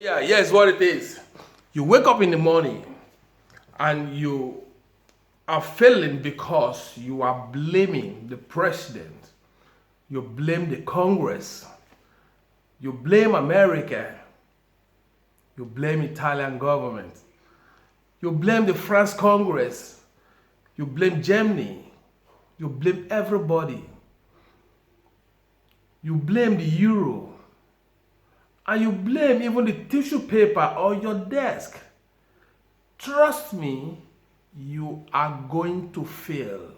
Yeah, yes, what it is. You wake up in the morning and you are failing because you are blaming the president. You blame the Congress. You blame America. You blame Italian government. You blame the France Congress. You blame Germany. You blame everybody. You blame the euro. And you blame even the tissue paper on your desk. Trust me, you are going to fail.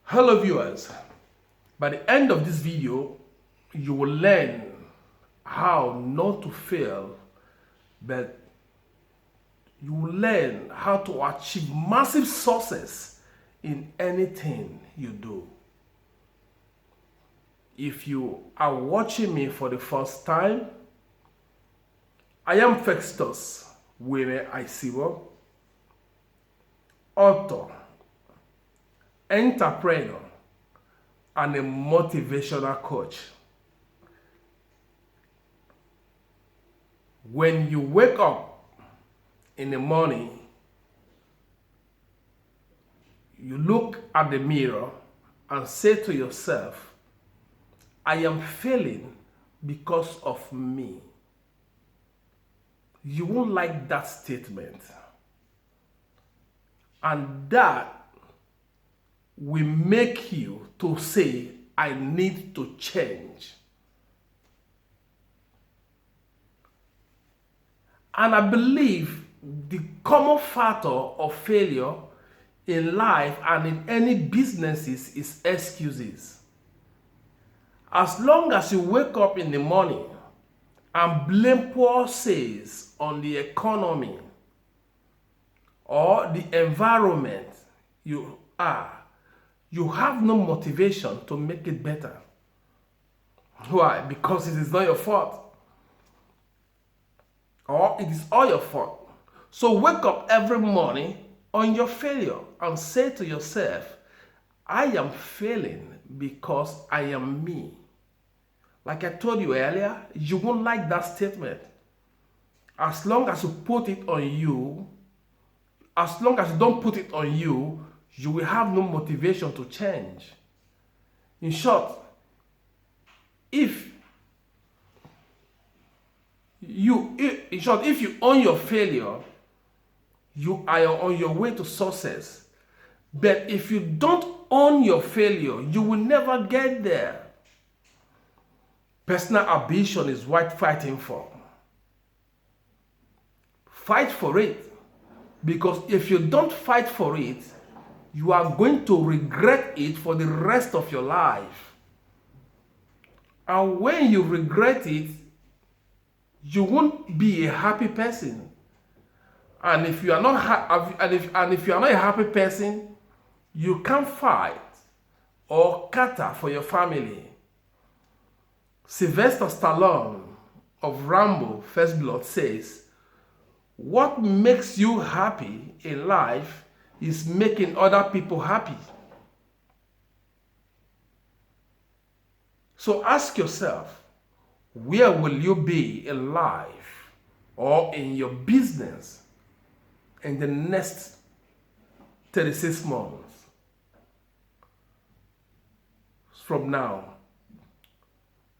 Hello viewers, by the end of this video, you will learn how not to fail, but you will learn how to achieve massive success in anything you do. If you are watching me for the first time, I am Festus Were Isiwo, author, entrepreneur, and a motivational coach. When you wake up in the morning, you look at the mirror and say to yourself, I am failing because of me. You won't like that statement. And that will make you to say, I need to change. And I believe the common factor of failure in life and in any businesses is excuses. As long as you wake up in the morning and blame poor sales on the economy or the environment you have no motivation to make it better. Why? Because it is not your fault. Or it is all your fault. So wake up every morning on your failure and say to yourself, I am failing because I am me. Like I told you earlier, you won't like that statement. As long as you put it on you, as long as you don't put it on you, you will have no motivation to change. In short, if you own your failure, you are on your way to success. But if you don't own your failure, you will never get there. Personal ambition is worth fighting for. Fight for it. Because if you don't fight for it, you are going to regret it for the rest of your life. And when you regret it, you won't be a happy person. And if you are not if you are not a happy person, you can't fight or cater for your family. Sylvester Stallone of Rambo First Blood says, what makes you happy in life is making other people happy. So ask yourself, where will you be in life or in your business in the next 36 months from now?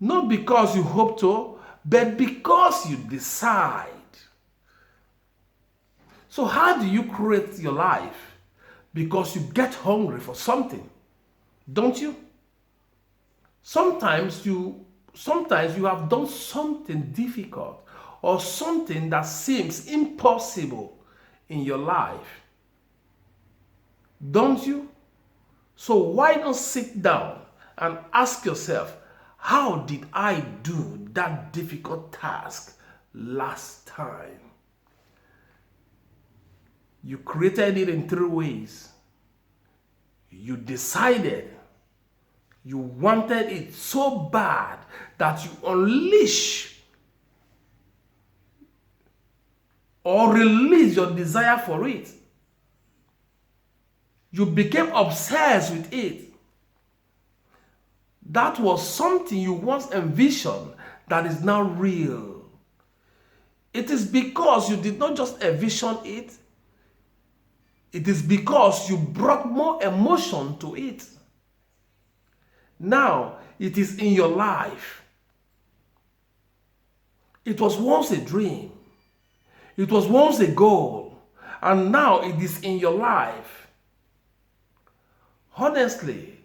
Not because you hope to, but because you decide. So how do you create your life? Because you get hungry for something, don't you? Sometimes you have done something difficult or something that seems impossible in your life, don't you? So why not sit down and ask yourself, how did I do that difficult task last time? You created it in 3 ways. You decided. You wanted it so bad that you unleash or release your desire for it. You became obsessed with it. That was something you once envisioned that is now real. It is because you did not just envision it. It is because you brought more emotion to it. Now it is in your life. It was once a dream. It was once a goal. And now it is in your life. Honestly,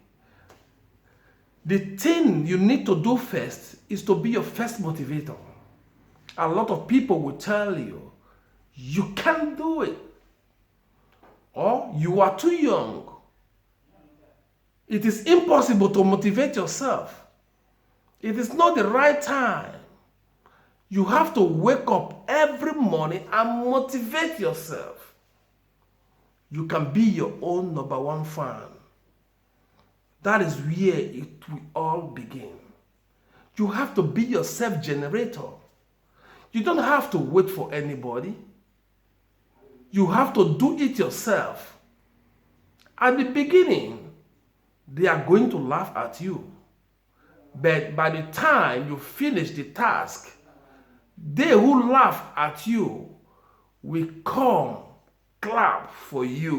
the thing you need to do first is to be your first motivator. A lot of people will tell you, you can't do it. Or you are too young. It is impossible to motivate yourself. It is not the right time. You have to wake up every morning and motivate yourself. You can be your own number one fan. That is where it will all begin. You have to be your self-generator. You don't have to wait for anybody. You have to do it yourself. At the beginning, they are going to laugh at you. But by the time you finish the task, they who laugh at you will come, clap for you,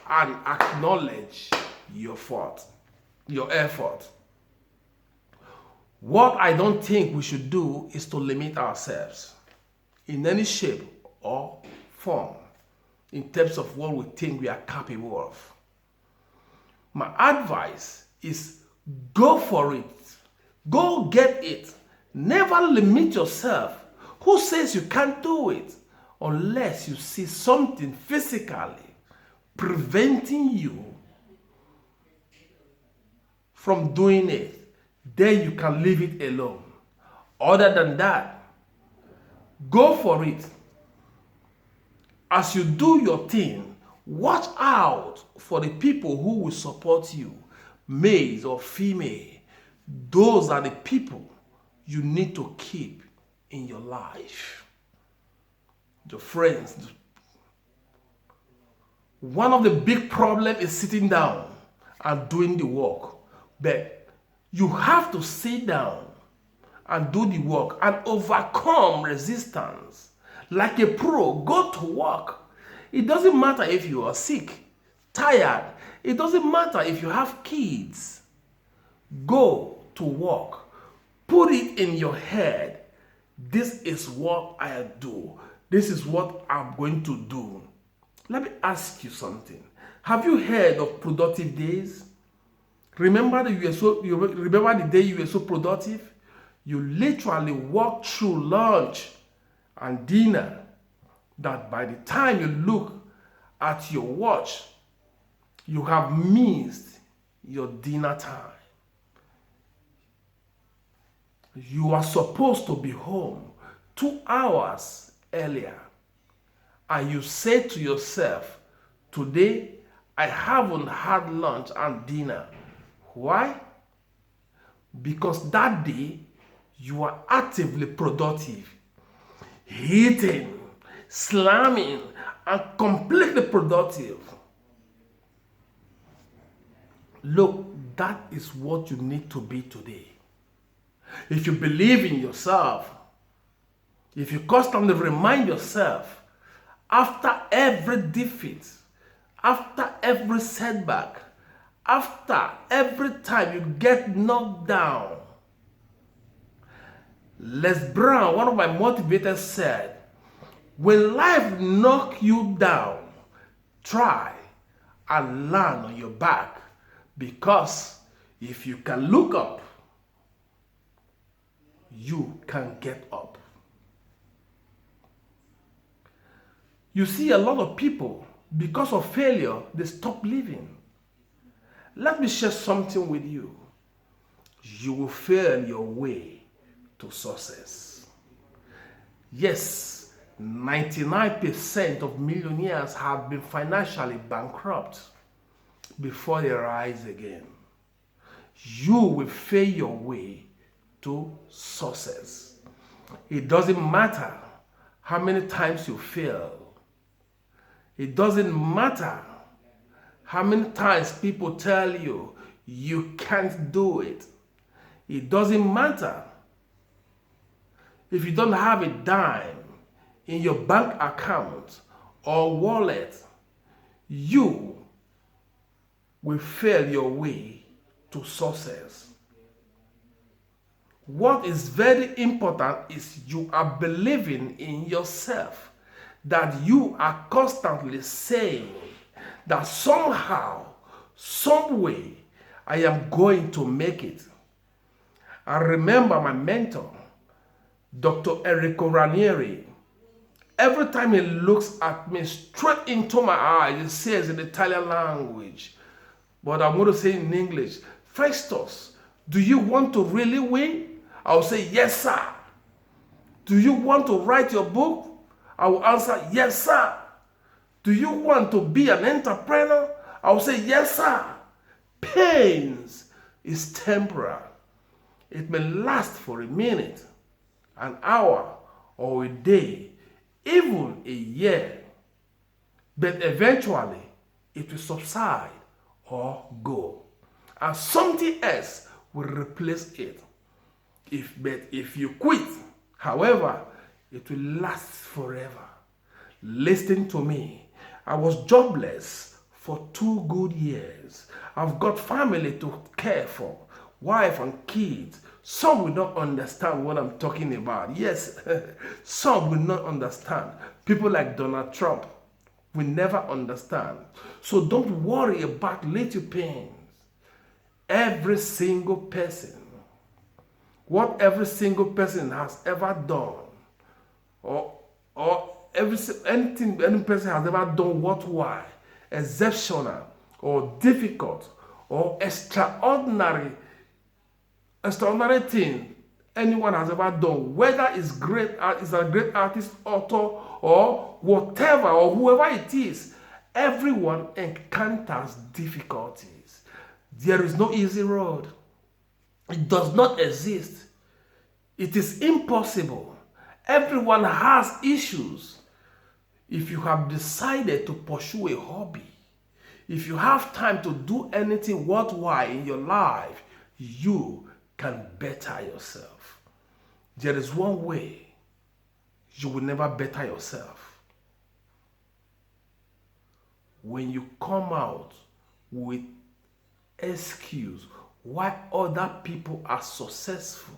and acknowledge your effort. What I don't think we should do is to limit ourselves in any shape or form in terms of what we think we are capable of. My advice is go for it. Go get it. Never limit yourself. Who says you can't do it? Unless you see something physically preventing you from doing it, then you can leave it alone. Other than that, go for it. As you do your thing, watch out for the people who will support you, male or female. Those are the people you need to keep in your life. Your friends. One of the big problems is sitting down and doing the work. But you have to sit down and do the work and overcome resistance. Like a pro, go to work. It doesn't matter if you are sick, tired. It doesn't matter if you have kids. Go to work. Put it in your head. This is what I do. This is what I'm going to do. Let me ask you something. Have you heard of productive days? Remember the day you were so productive? You literally walked through lunch and dinner that by the time you look at your watch, you have missed your dinner time. You are supposed to be home 2 hours earlier. And you say to yourself, today I haven't had lunch and dinner. Why? Because that day you are actively productive, hitting, slamming, and completely productive. Look, that is what you need to be today. If you believe in yourself, if you constantly remind yourself after every defeat, after every setback, after every time you get knocked down. Les Brown, one of my motivators, said, when life knocks you down, try and land on your back, because if you can look up, you can get up. You see, a lot of people, because of failure, they stop living. Let me share something with you. You will fail your way to success. Yes, 99% of millionaires have been financially bankrupt before they rise again. You will fail your way to success. It doesn't matter how many times you fail. It doesn't matter how many times people tell you you can't do it. It doesn't matter if you don't have a dime in your bank account or wallet, you will fail your way to success. What is very important is you are believing in yourself, that you are constantly saying that somehow, some way, I am going to make it. I remember my mentor, Dr. Enrico Ranieri. Every time he looks at me straight into my eyes, he says in the Italian language, but I'm going to say in English, Festus, do you want to really win? I will say, yes, sir. Do you want to write your book? I will answer, yes, sir. Do you want to be an entrepreneur? I will say, yes, sir. Pains is temporary. It may last for a minute, an hour, or a day, even a year. But eventually, it will subside or go. And something else will replace it. If you quit, however, it will last forever. Listen to me. I was jobless for 2 good years. I've got family to care for, wife and kids. Some will not understand what I'm talking about. Yes, some will not understand. People like Donald Trump will never understand. So don't worry about little pains. Every single person, what every single person has ever done, or anything any person has ever done worthwhile, exceptional, or difficult, or extraordinary thing anyone has ever done, whether it's a great artist, author, or whatever, or whoever it is, everyone encounters difficulties. There is no easy road. It does not exist. It is impossible. Everyone has issues. If you have decided to pursue a hobby, if you have time to do anything worthwhile in your life, you can better yourself. There is one way you will never better yourself. When you come out with excuse why other people are successful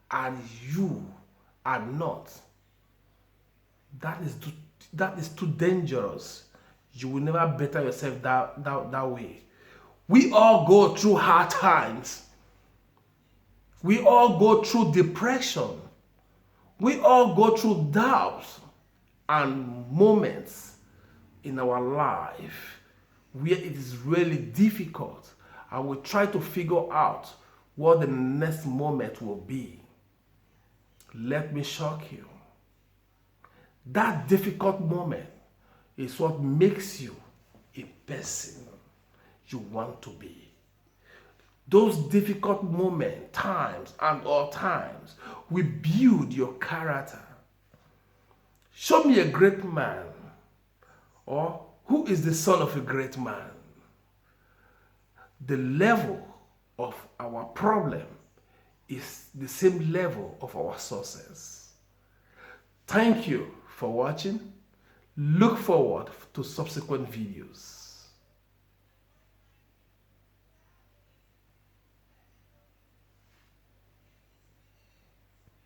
and you are not, that is too dangerous. You will never better yourself that way. We all go through hard times. We all go through depression. We all go through doubts and moments in our life where it is really difficult, and we try to figure out what the next moment will be. Let me shock you. That difficult moment is what makes you a person you want to be. Those difficult moments, times, and all times will build your character. Show me a great man, or who is the son of a great man. The level of our problem is the same level of our success. Thank you for watching. Look forward to subsequent videos.